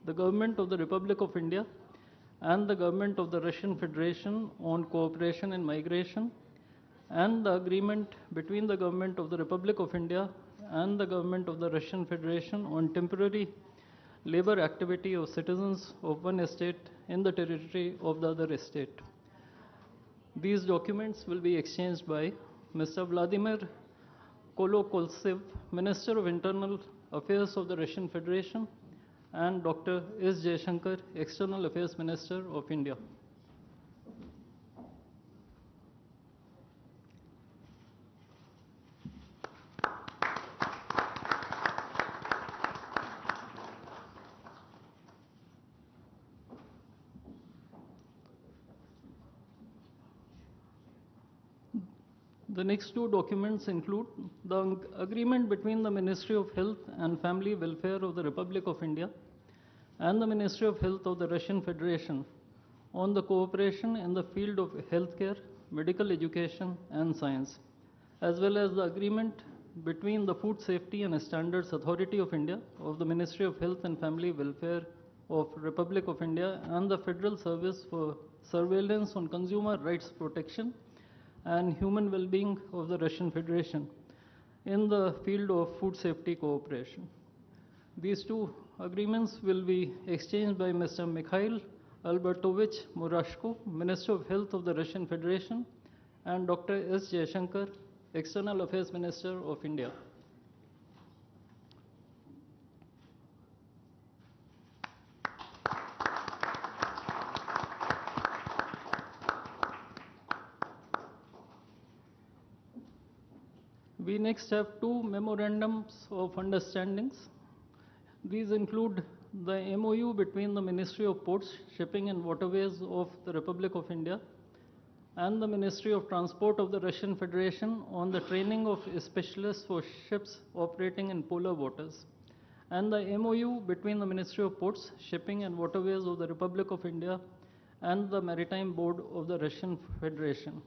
the Government of the Republic of India and the Government of the Russian Federation on cooperation in migration, and the agreement between the Government of the Republic of India and the Government of the Russian Federation on temporary labor activity of citizens of one state in the territory of the other state. These documents will be exchanged by Mr. Vladimir Kolokoltsev, Minister of Internal Affairs of the Russian Federation, and Dr. S. Jaishankar, External Affairs Minister of India. The next two documents include the agreement between the Ministry of Health and Family Welfare of the Republic of India and the Ministry of Health of the Russian Federation on the cooperation in the field of healthcare, medical education, and science, as well as the agreement between the Food Safety and Standards Authority of India of the Ministry of Health and Family Welfare of Republic of India and the Federal Service for Surveillance on Consumer Rights Protection and Human Well-being of the Russian Federation in the field of food safety cooperation. These two agreements will be exchanged by Mr. Mikhail Albertovich Murashko, Minister of Health of the Russian Federation, and Dr. S. Jaishankar, External Affairs Minister of India. We next have two memorandums of understandings. These include the MoU between the Ministry of Ports, Shipping and Waterways of the Republic of India and the Ministry of Transport of the Russian Federation on the training of specialists for ships operating in polar waters, and the MoU between the Ministry of Ports, Shipping and Waterways of the Republic of India and the Maritime Board of the Russian Federation.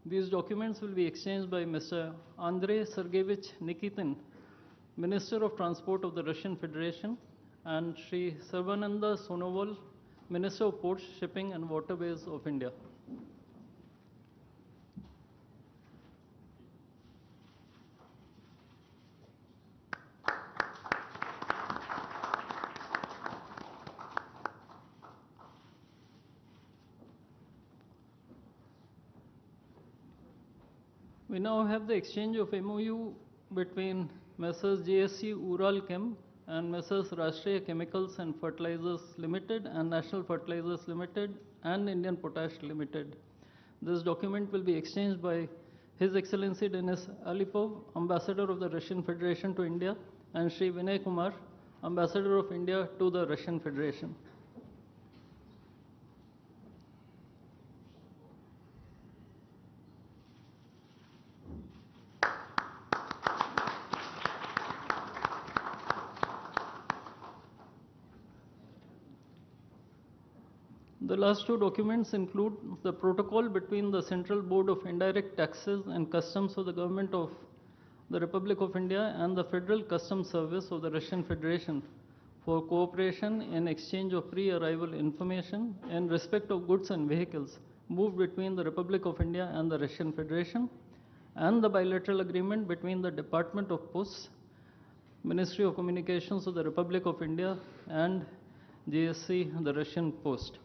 These documents will be exchanged by Mr. Andrei Sergeyevich Nikitin, Minister of Transport of the Russian Federation, and Sri Sarvananda Sonoval, Minister of Ports, Shipping and Waterways of India. We now have the exchange of MoU between Messrs. JSC Ural Chem and Messrs. Rashtriya Chemicals and Fertilizers Limited and National Fertilizers Limited and Indian Potash Limited. This document will be exchanged by His Excellency Denis Alipov, Ambassador of the Russian Federation to India, and Sri Vinay Kumar, Ambassador of India to the Russian Federation. The last two documents include the protocol between the Central Board of Indirect Taxes and Customs of the Government of the Republic of India and the Federal Customs Service of the Russian Federation for cooperation in exchange of pre-arrival information in respect of goods and vehicles moved between the Republic of India and the Russian Federation, and the bilateral agreement between the Department of Posts, Ministry of Communications of the Republic of India, and GSC, the Russian Post.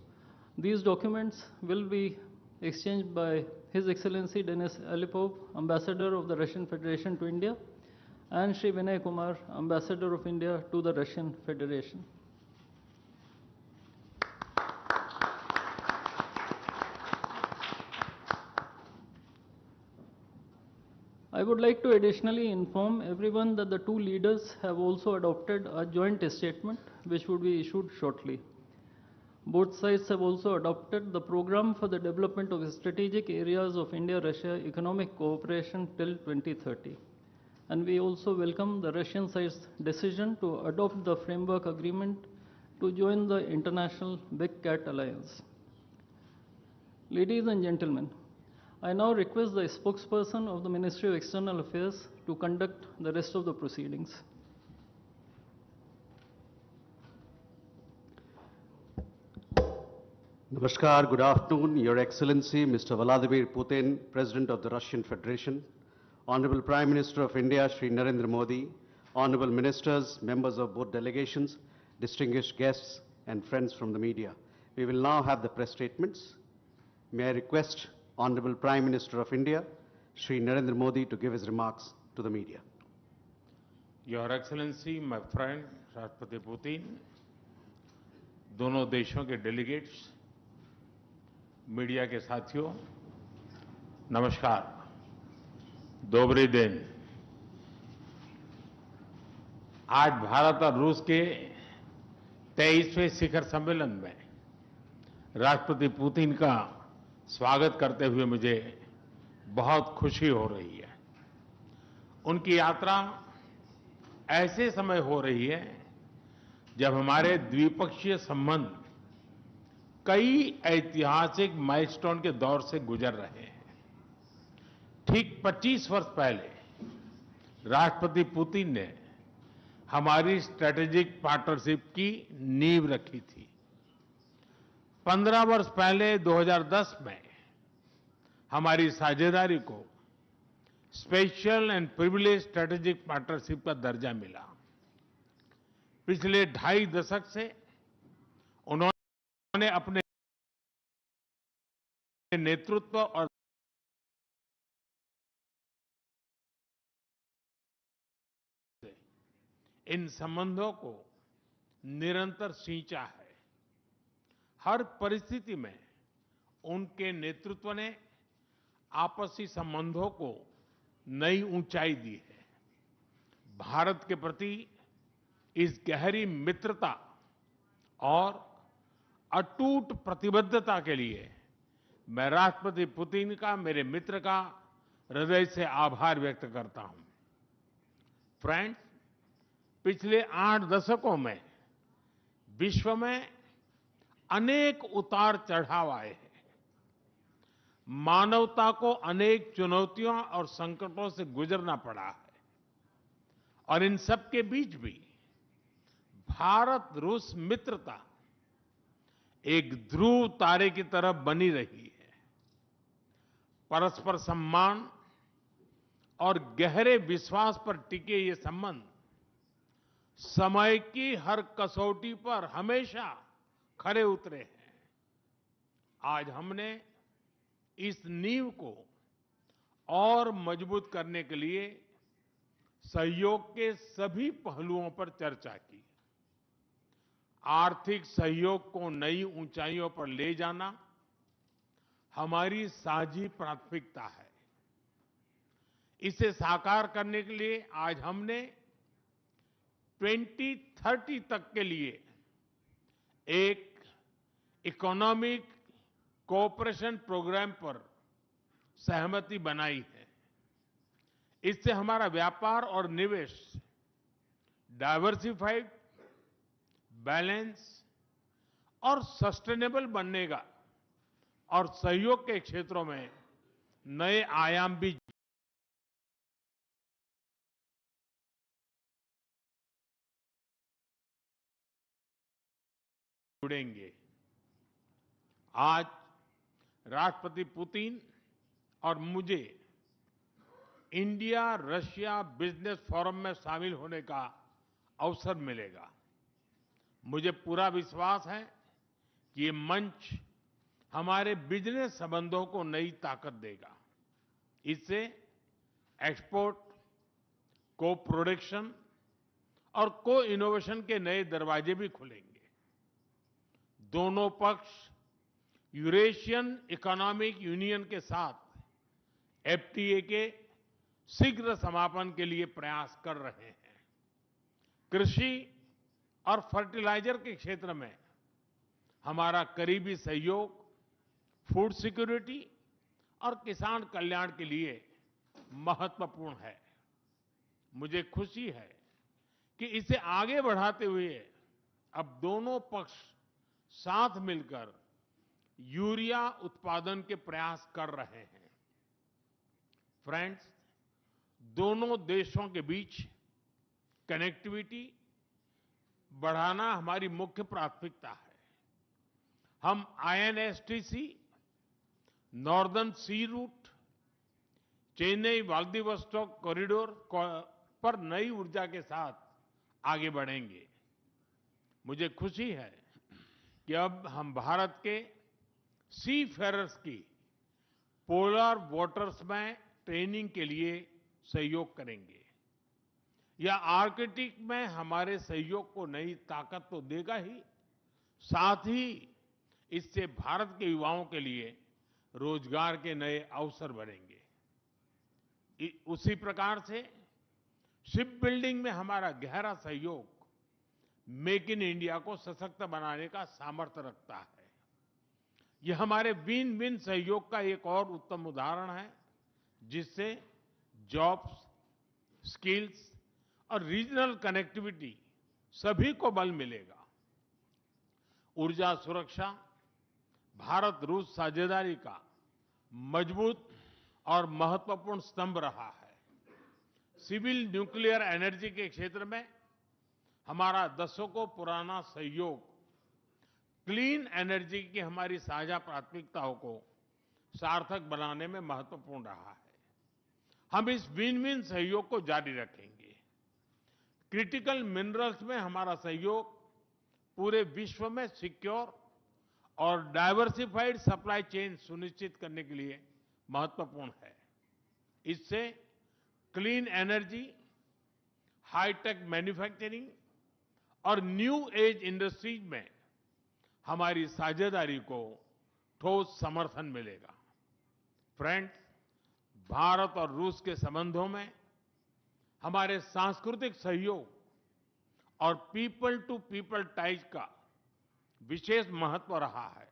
These documents will be exchanged by His Excellency Denis Alipov, Ambassador of the Russian Federation to India, and Sri Vinay Kumar, Ambassador of India to the Russian Federation. I would like to additionally inform everyone that the two leaders have also adopted a joint statement which would be issued shortly. Both sides have also adopted the program for the development of strategic areas of India-Russia economic cooperation till 2030. And we also welcome the Russian side's decision to adopt the framework agreement to join the International Big Cat Alliance. Ladies and gentlemen, I now request the spokesperson of the Ministry of External Affairs to conduct the rest of the proceedings. Namaskar, good afternoon, Your Excellency, Mr. Vladimir Putin, President of the Russian Federation, Honorable Prime Minister of India, Shri Narendra Modi, Honorable Ministers, members of both delegations, distinguished guests, and friends from the media. We will now have the press statements. May I request Honorable Prime Minister of India, Shri Narendra Modi, to give his remarks to the media. Your Excellency, my friend, राष्ट्रपति Putin, दोनों देशों के delegates, media के साथियों, नमस्कार, दोबरी दिन। आज भारत और रूस के 23वें शिखर सम्मेलन में राष्ट्रपति पुतिन का स्वागत करते हुए मुझे बहुत खुशी हो रही है। उनकी यात्रा ऐसे समय हो रही है जब हमारे द्विपक्षीय संबंध कई ऐतिहासिक माइलस्टोन के दौर से गुजर रहे हैं। ठीक 25 वर्ष पहले राष्ट्रपति पुतिन ने हमारी स्ट्रेटेजिक पार्टनरशिप की नींव रखी थी। 15 वर्ष पहले 2010 में हमारी साझेदारी को special and privilege strategic partnership का दर्जा मिला। पिछले 2.5 दशक से उन्होंने अपने नेतृत्व और इन संबंधों को निरंतर सींचा है। हर परिस्थिति में उनके नेतृत्व ने आपसी संबंधों को नई ऊंचाई दी है। भारत के प्रति इस गहरी मित्रता और अटूट प्रतिबद्धता के लिए मैं राष्ट्रपति पुतिन का, मेरे मित्र का हृदय से आभार व्यक्त करता हूं। फ्रेंड्स, पिछले 8 दशकों में विश्व में अनेक उतार चढ़ाव आए हैं। मानवता को अनेक चुनौतियों और संकटों से गुजरना पड़ा है और इन सब के बीच भी भारत रूस मित्रता एक ध्रुव तारे की तरह बनी रही है। परस्पर सम्मान और गहरे विश्वास पर टिके ये संबंध समय की हर कसौटी पर हमेशा खरे उतरे हैं। आज हमने इस नींव को और मजबूत करने के लिए सहयोग के सभी पहलुओं पर चर्चा की। आर्थिक सहयोग को नई ऊंचाइयों पर ले जाना हमारी साझी प्राथमिकता है। इसे साकार करने के लिए आज हमने 2030 तक के लिए एक इकोनॉमिक कोऑपरेशन प्रोग्राम पर सहमति बनाई है। इससे हमारा व्यापार और निवेश डाइवर्सिफाइड, बैलेंस और सस्टेनेबल बनेगा और सहयोग के क्षेत्रों में नए आयाम भी जुड़ेंगे। आज राष्ट्रपति पुतिन और मुझे इंडिया रशिया बिजनेस फोरम में शामिल होने का अवसर मिलेगा। मुझे पूरा विश्वास है कि ये मंच हमारे बिजनेस संबंधों को नई ताकत देगा। इससे एक्सपोर्ट, को प्रोडक्शन और को इनोवेशन के नए दरवाजे भी खुलेंगे। दोनों पक्ष यूरेशियन इकोनॉमिक यूनियन के साथ एफटीए के शीघ्र समापन के लिए प्रयास कर रहे हैं। कृषि और फर्टिलाइजर के क्षेत्र में हमारा करीबी सहयोग फूड सिक्योरिटी और किसान कल्याण के लिए महत्वपूर्ण है। मुझे खुशी है कि इसे आगे बढ़ाते हुए अब दोनों पक्ष साथ मिलकर यूरिया उत्पादन के प्रयास कर रहे हैं। फ्रेंड्स, दोनों देशों के बीच कनेक्टिविटी बढ़ाना हमारी मुख्य प्राथमिकता है। हम INSTC, नॉर्दर्न सी रूट, चेन्नई व्लादिवोस्टोक कॉरिडोर पर नई ऊर्जा के साथ आगे बढ़ेंगे। मुझे खुशी है कि अब हम भारत के सी फेरर्स की पोलर वाटर्स में ट्रेनिंग के लिए सहयोग करेंगे। यह आर्कटिक में हमारे सहयोग को नई ताकत तो देगा ही, साथ ही इससे भारत के युवाओं के लिए रोजगार के नए अवसर बनेंगे। उसी प्रकार से शिप बिल्डिंग में हमारा गहरा सहयोग मेक इन इंडिया को सशक्त बनाने का सामर्थ्य रखता है। यह हमारे विन विन सहयोग का एक और उत्तम उदाहरण है, जिससे जॉब्स, स्किल्स और रीजनल कनेक्टिविटी सभी को बल मिलेगा। ऊर्जा सुरक्षा भारत रूस साझेदारी का मजबूत और महत्वपूर्ण स्तंभ रहा है। सिविल न्यूक्लियर एनर्जी के क्षेत्र में हमारा दशकों पुराना सहयोग क्लीन एनर्जी की हमारी साझा प्राथमिकताओं को सार्थक बनाने में महत्वपूर्ण रहा है। हम इस विन विन सहयोग को जारी रखेंगे। क्रिटिकल मिनरल्स में हमारा सहयोग पूरे विश्व में सिक्योर और डाइवर्सिफाइड सप्लाई चेन सुनिश्चित करने के लिए महत्वपूर्ण है। इससे क्लीन एनर्जी, हाईटेक मैन्युफैक्चरिंग और न्यू एज इंडस्ट्रीज में हमारी साझेदारी को ठोस समर्थन मिलेगा। फ्रेंड्स, भारत और रूस के संबंधों में हमारे सांस्कृतिक सहयोग और पीपल टू पीपल टाइज का विशेष महत्व रहा है।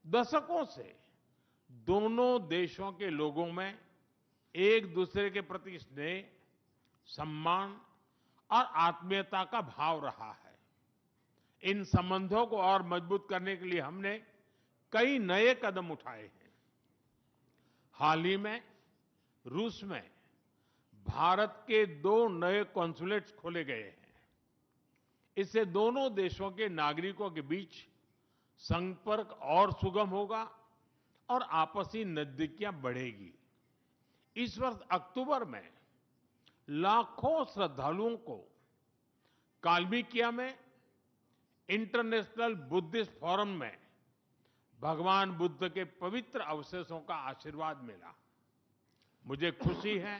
दशकों से दोनों देशों के लोगों में एक दूसरे के प्रति स्नेह, सम्मान और आत्मीयता का भाव रहा है। इन संबंधों को और मजबूत करने के लिए हमने कई नए कदम उठाए हैं। हाल ही में रूस में भारत के 2 नए कॉन्सुलेट्स खोले गए हैं। इससे दोनों देशों के नागरिकों के बीच संपर्क और सुगम होगा और आपसी नजदीकियां बढ़ेगी। इस वर्ष अक्टूबर में लाखों श्रद्धालुओं को काल्मिकिया में इंटरनेशनल बुद्धिस्ट फोरम में भगवान बुद्ध के पवित्र अवशेषों का आशीर्वाद मिला। मुझे खुशी है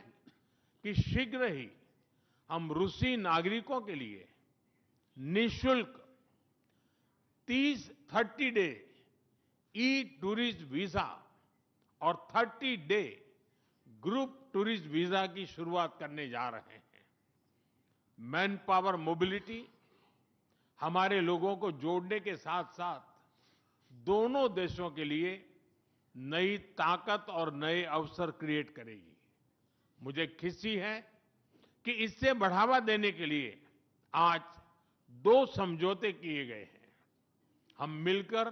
कि शीघ्र ही हम रूसी नागरिकों के लिए निःशुल्क 30 डे ई टूरिस्ट वीजा और 30 डे ग्रुप टूरिस्ट वीजा की शुरुआत करने जा रहे हैं। मैन पावर मोबिलिटी हमारे लोगों को जोड़ने के साथ साथ दोनों देशों के लिए नई ताकत और नए अवसर क्रिएट करेगी। मुझे खुशी है कि इससे बढ़ावा देने के लिए आज 2 समझौते किए गए हैं। हम मिलकर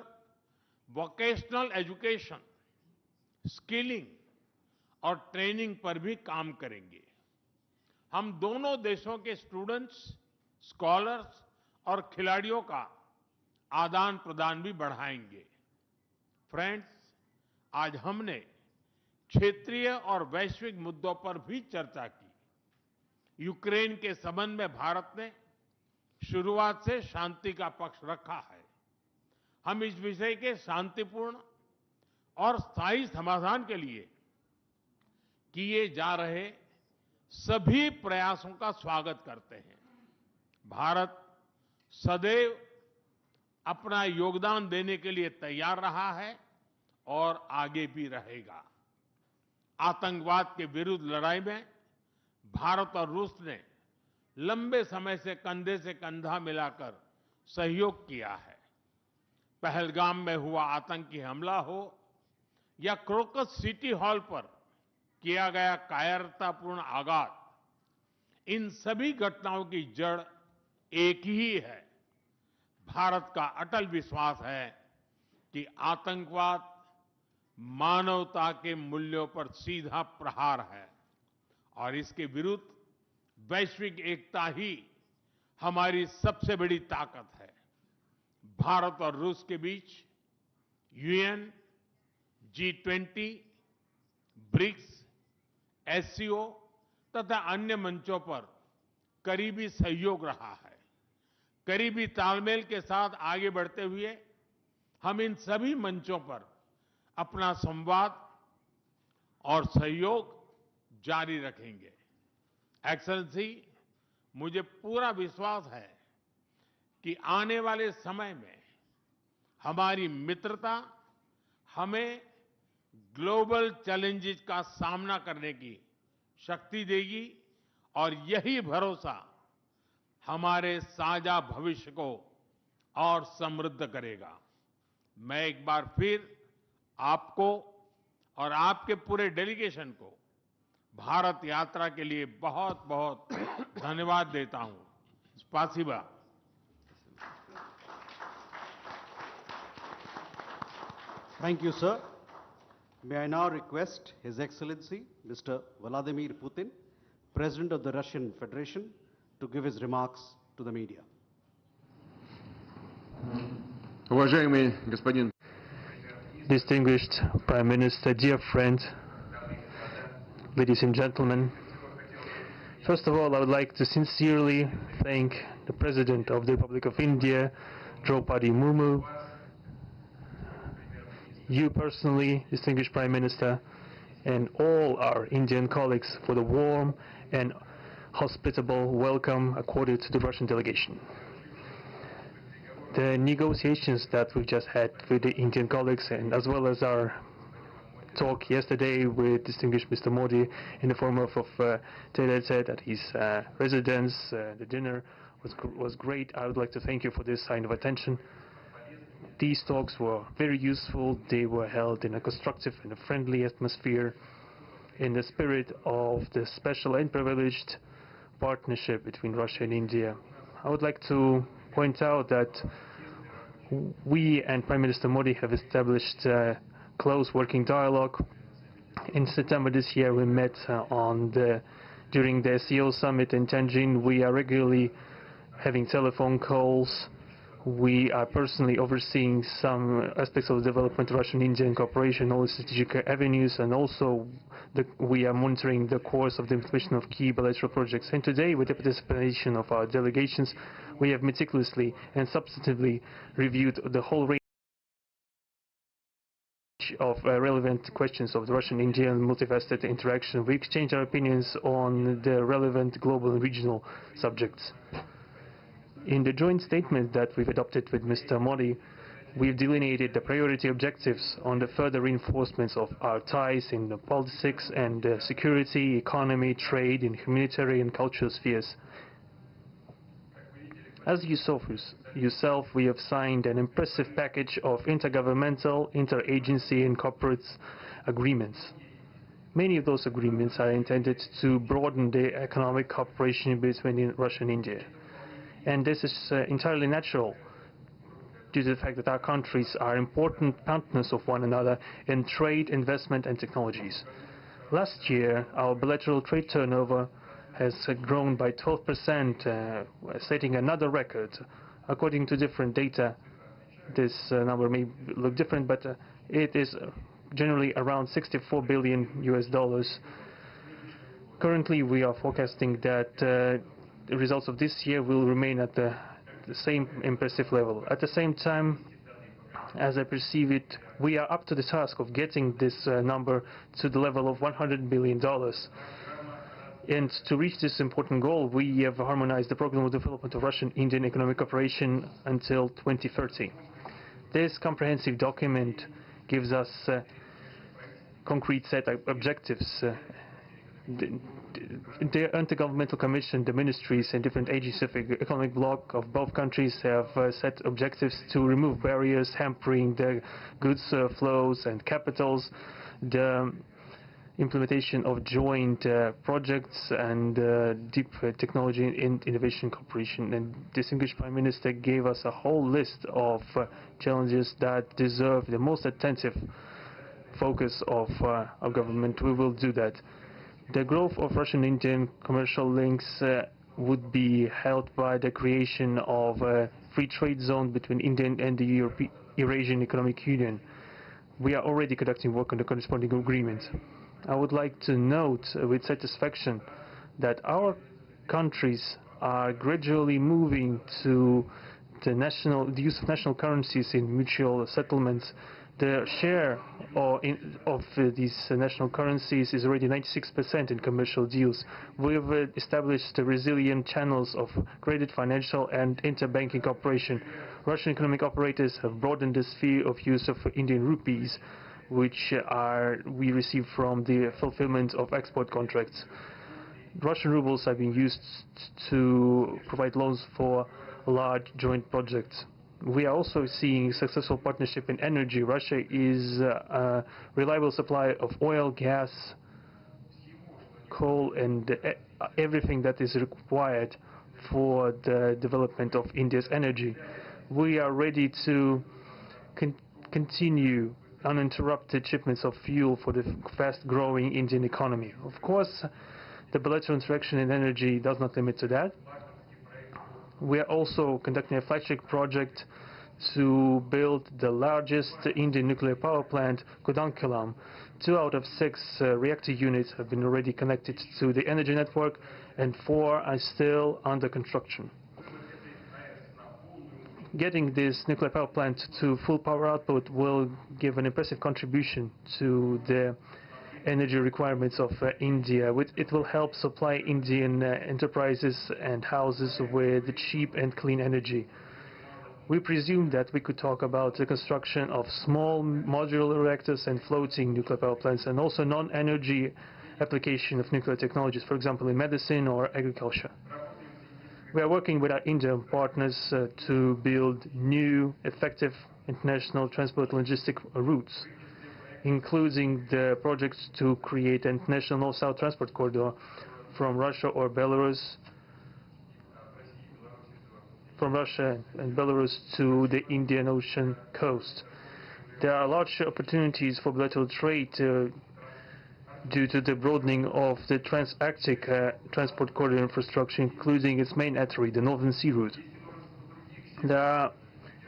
वोकेशनल एजुकेशन, स्किलिंग और ट्रेनिंग पर भी काम करेंगे। हम दोनों देशों के स्टूडेंट्स, स्कॉलर्स और खिलाड़ियों का आदान प्रदान भी बढ़ाएंगे। फ्रेंड्स, आज हमने क्षेत्रीय और वैश्विक मुद्दों पर भी चर्चा की। यूक्रेन के संबंध में भारत ने शुरुआत से शांति का पक्ष रखा है। हम इस विषय के शांतिपूर्ण और स्थायी समाधान के लिए किए जा रहे सभी प्रयासों का स्वागत करते हैं। भारत सदैव अपना योगदान देने के लिए तैयार रहा है और आगे भी रहेगा। आतंकवाद के विरुद्ध लड़ाई में भारत और रूस ने लंबे समय से कंधे से कंधा मिलाकर सहयोग किया है। पहलगाम में हुआ आतंकी हमला हो या क्रोकस सिटी हॉल पर किया गया कायरतापूर्ण आघात, इन सभी घटनाओं की जड़ एक ही है। भारत का अटल विश्वास है कि आतंकवाद मानवता के मूल्यों पर सीधा प्रहार है और इसके विरुद्ध वैश्विक एकता ही हमारी सबसे बड़ी ताकत है। भारत और रूस के बीच यूएन, G20, ब्रिक्स, SCO तथा अन्य मंचों पर करीबी सहयोग रहा है। करीबी तालमेल के साथ आगे बढ़ते हुए हम इन सभी मंचों पर अपना संवाद और सहयोग जारी रखेंगे। एक्सेलेंसी, मुझे पूरा विश्वास है कि आने वाले समय में हमारी मित्रता हमें ग्लोबल चैलेंजेस का सामना करने की शक्ति देगी और यही भरोसा हमारे साझा भविष्य को और समृद्ध करेगा। मैं एक बार फिर आपको और आपके पूरे डेलीगेशन को भारत यात्रा के लिए बहुत बहुत धन्यवाद देता हूं। स्पासिबा। Thank you, sir. May I now request His Excellency, Mr. Vladimir Putin, President of the Russian Federation, to give his remarks to the media. Уважаемый господин Distinguished Prime Minister, dear friend, ladies and gentlemen, first of all, I would like to sincerely thank the President of the Republic of India, Draupadi Murmu, you personally, distinguished Prime Minister, and all our Indian colleagues for the warm and hospitable welcome accorded to the Russian delegation. The negotiations that we just had with the Indian colleagues, and as well as our talk yesterday with distinguished Mr. Modi in the form of Taylor said at his residence, the dinner was great. I would like to thank you for this sign of attention. These talks were very useful. They were held in a constructive and a friendly atmosphere in the spirit of the special and privileged partnership between Russia and India. I would like to point out that we and Prime Minister Modi have established a close working dialogue. In September this year, we met during the SEO summit in Tianjin. We are regularly having telephone calls. We are personally overseeing some aspects of the development of Russian-Indian cooperation, all the strategic avenues, and also we are monitoring the course of the implementation of key bilateral projects. And today, with the participation of our delegations, we have meticulously and substantively reviewed the whole range of relevant questions of the Russian-Indian multifaceted interaction. We exchange our opinions on the relevant global and regional subjects. In the joint statement that we've adopted with Mr. Modi, we've delineated the priority objectives on the further reinforcements of our ties in the politics and security, economy, trade, in humanitarian and cultural spheres. As you saw for yourself, we have signed an impressive package of intergovernmental, interagency and corporate agreements. Many of those agreements are intended to broaden the economic cooperation between Russia and India. And this is entirely natural due to the fact that our countries are important partners of one another in trade, investment and technologies. Last year, our bilateral trade turnover has grown by 12%, setting another record. According to different data, this number may look different, but it is generally around $64 billion US. Currently, we are forecasting that the results of this year will remain at the same impressive level. At the same time, as I perceive it, we are up to the task of getting this number to the level of $100 billion. And to reach this important goal, we have harmonized the program of development of Russian-Indian economic cooperation until 2030. This comprehensive document gives us concrete set of objectives. The Intergovernmental Commission, the ministries and different agencies of the economic bloc of both countries have set objectives to remove barriers hampering the goods flows and capitals, the implementation of joint projects and deep technology and innovation cooperation. And distinguished Prime Minister gave us a whole list of challenges that deserve the most attentive focus of our government. We will do that. The growth of Russian-Indian commercial links would be helped by the creation of a free trade zone between India and the Eurasian Economic Union. We are already conducting work on the corresponding agreement. I would like to note with satisfaction that our countries are gradually moving to the use of national currencies in mutual settlements. The share of these national currencies is already 96% in commercial deals. We have established resilient channels of credit, financial and interbanking cooperation. Russian economic operators have broadened the sphere of use of Indian rupees, which we receive from the fulfillment of export contracts. Russian rubles are being used to provide loans for large joint projects. We are also seeing successful partnership in energy. Russia is a reliable supplier of oil, gas, coal and everything that is required for the development of India's energy. We are ready to continue uninterrupted shipments of fuel for the fast-growing Indian economy. Of course, the bilateral interaction in energy does not limit to that. We are also conducting a flagship project to build the largest Indian nuclear power plant, Kudankulam. 2 out of 6 reactor units have been already connected to the energy network and 4 are still under construction. Getting this nuclear power plant to full power output will give an impressive contribution to the energy requirements of India. It will help supply Indian enterprises and houses with cheap and clean energy. We presume that we could talk about the construction of small modular reactors and floating nuclear power plants, and also non-energy application of nuclear technologies, for example in medicine or agriculture. We are working with our Indian partners to build new, effective international transport logistic routes, including the projects to create an international north-south transport corridor from Russia and Belarus to the Indian Ocean coast. There are large opportunities for bilateral trade due to the broadening of the trans-Arctic transport corridor infrastructure, including its main artery, the Northern Sea Route. There are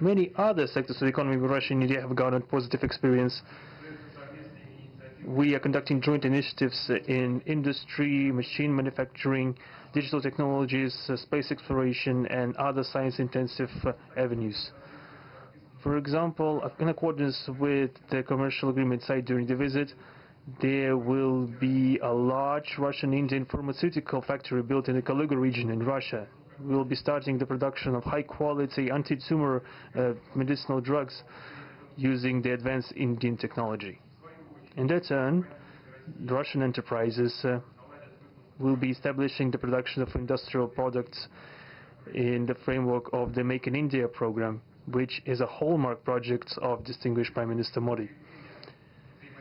many other sectors of the economy where Russia and India have garnered positive experience. We are conducting joint initiatives in industry, machine manufacturing, digital technologies, space exploration, and other science-intensive avenues. For example, in accordance with the commercial agreement signed during the visit, there will be a large Russian-Indian pharmaceutical factory built in the Kaluga region in Russia. We will be starting the production of high-quality anti-tumor medicinal drugs using the advanced Indian technology. In that turn, the Russian enterprises will be establishing the production of industrial products in the framework of the Make in India program, which is a hallmark project of distinguished Prime Minister Modi.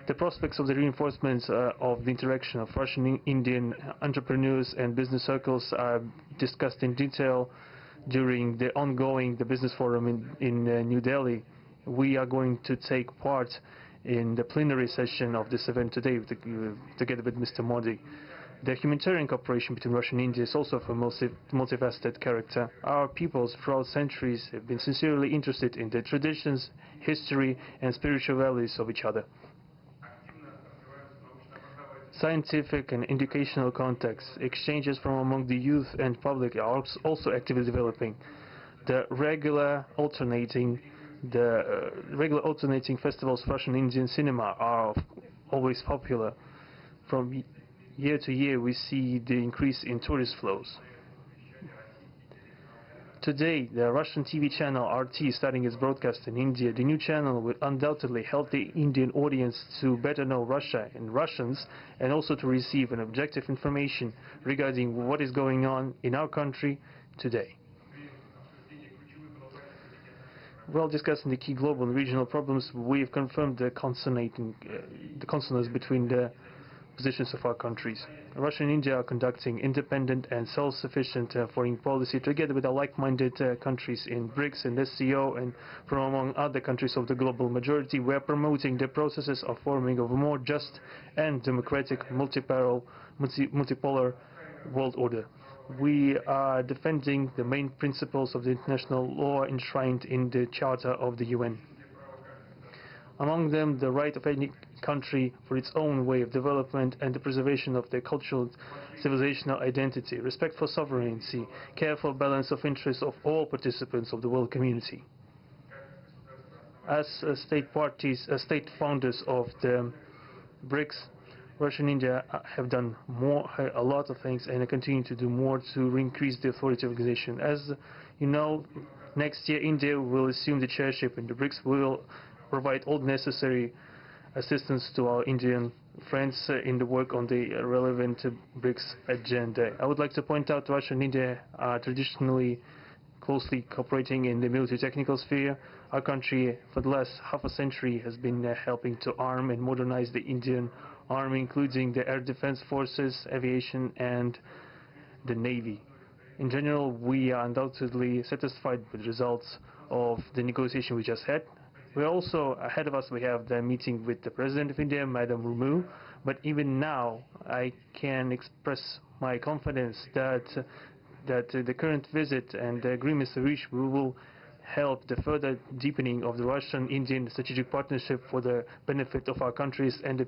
The prospects of the reinforcement of the interaction of Russian-Indian entrepreneurs and business circles are discussed in detail during the ongoing Business Forum in New Delhi. We are going to take part in the plenary session of this event today together with Mr. Modi. The humanitarian cooperation between Russia and India is also of a multifaceted character. Our peoples throughout centuries have been sincerely interested in the traditions, history and spiritual values of each other. Scientific and educational contacts, exchanges from among the youth and public are also actively developing. The regular alternating festivals of Russian Indian cinema are always popular. From year to year we see the increase in tourist flows. Today, the Russian TV channel RT is starting its broadcast in India. The new channel will undoubtedly help the Indian audience to better know Russia and Russians, and also to receive an objective information regarding what is going on in our country today. While discussing the key global and regional problems, we have confirmed the consonance between the positions of our countries. Russia and India are conducting independent and self-sufficient foreign policy together with our like-minded countries in BRICS and SCO, and from among other countries of the global majority. We are promoting the processes of forming of a more just and democratic multipolar world order. We are defending the main principles of the international law enshrined in the Charter of the UN. among them the right of any country for its own way of development and the preservation of their cultural civilizational identity, respect for sovereignty, careful balance of interests of all participants of the world community. As state founders of the BRICS, Russia and India have done a lot of things and continue to do more to increase the authority of the organization. As you know, next year India will assume the chairship in the BRICS. We will provide all necessary assistance to our Indian friends in the work on the relevant BRICS agenda. I would like to point out Russia and India are traditionally closely cooperating in the military technical sphere. Our country, for the last half a century, has been helping to arm and modernize the Indian Army, including the air defense forces, aviation, and the Navy. In general, we are undoubtedly satisfied with the results of the negotiation we just had. We also, ahead of us, we have the meeting with the President of India, Madam Murmu. But even now, I can express my confidence that the current visit and the agreements reached will help the further deepening of the Russian-Indian strategic partnership for the benefit of our countries and the